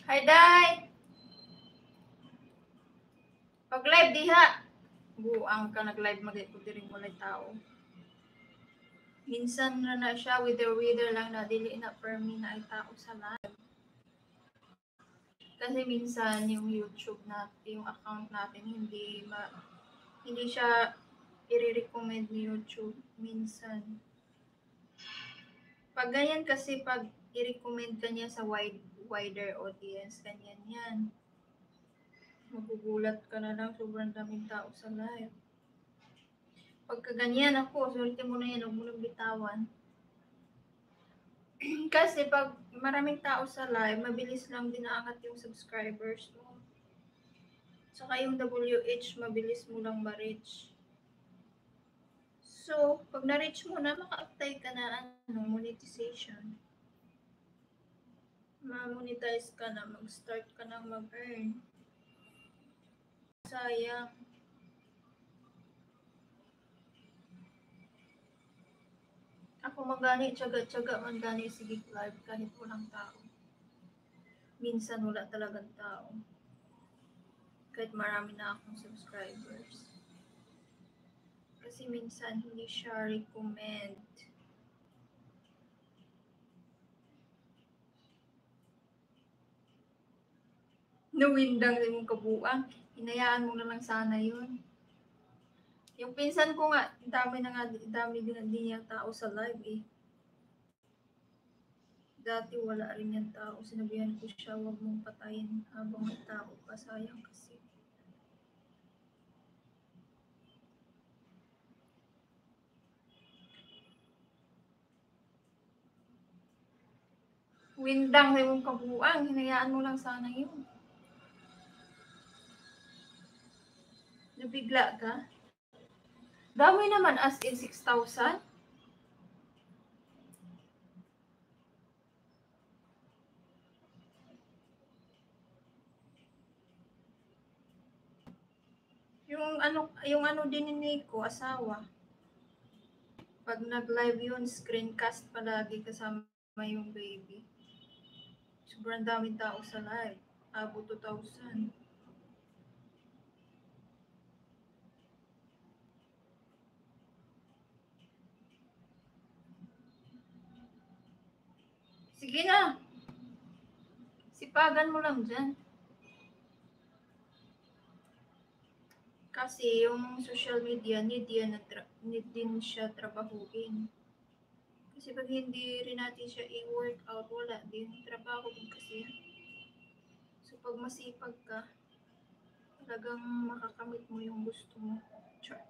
Hi, Day! Pag-live diha. Buang ka nag-live mag-ipod rin walay tao. Minsan na siya, wither lang na dili na permi na ay tao sa live. Kasi minsan yung YouTube natin, yung account natin, hindi siya i-recommend ni YouTube minsan. Pag ganyan kasi, pag i-recommend ka niya sa wider audience, ganyan yan. Magugulat ka na lang, sobrang daming tao sa live. Pagka ganyan ako, sulitin mo na yan, huwag mo nang bitawan. Kasi pag maraming tao sa live, mabilis lang din naangat yung subscribers mo. Saka yung WH, mabilis mo lang ma-reach. So, pag na-reach mo na, maka-apply ka na monetization. Ma-monetize ka na, mag-start ka na mag-earn. Sayang. Ako magani, tsaga-tsaga man gani sige live kahit walang tao. Minsan wala talagang tao. Kahit marami na akong subscribers. Kasi minsan hindi siya recommend. Nawindang din mong kabuang, hinayaan mo na lang sana yun. Yung pinsan ko nga, dami din niya tao sa live eh. Dati wala rin yung tao. Sinabihan ko siya, huwag mong patayin habang may tao pa. Sayang kasi. Windang din mong kabuang, hinayaan mo lang sana yun. Nabigla ka? Dami naman as in 6,000. Yung ano din ni Nico, asawa. Pag nag-live yun, screencast palagi kasama yung baby. Sobrang daming tao sa live. Abot 2,000. Sige na. Sipagan mo lang dyan. Kasi yung social media, need din siya trabahuin. Kasi pag hindi rin natin siya i-work out, wala din. Trabaho din kasi yan. So pag masipag ka, talagang makakamit mo yung gusto mo. Char.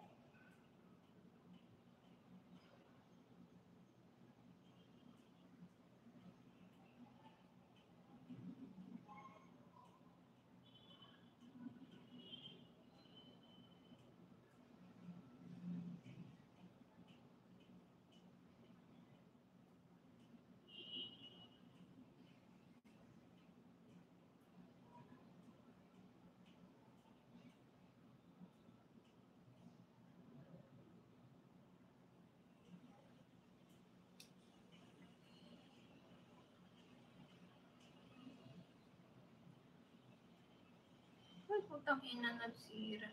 Ay, putang ina, nagsira.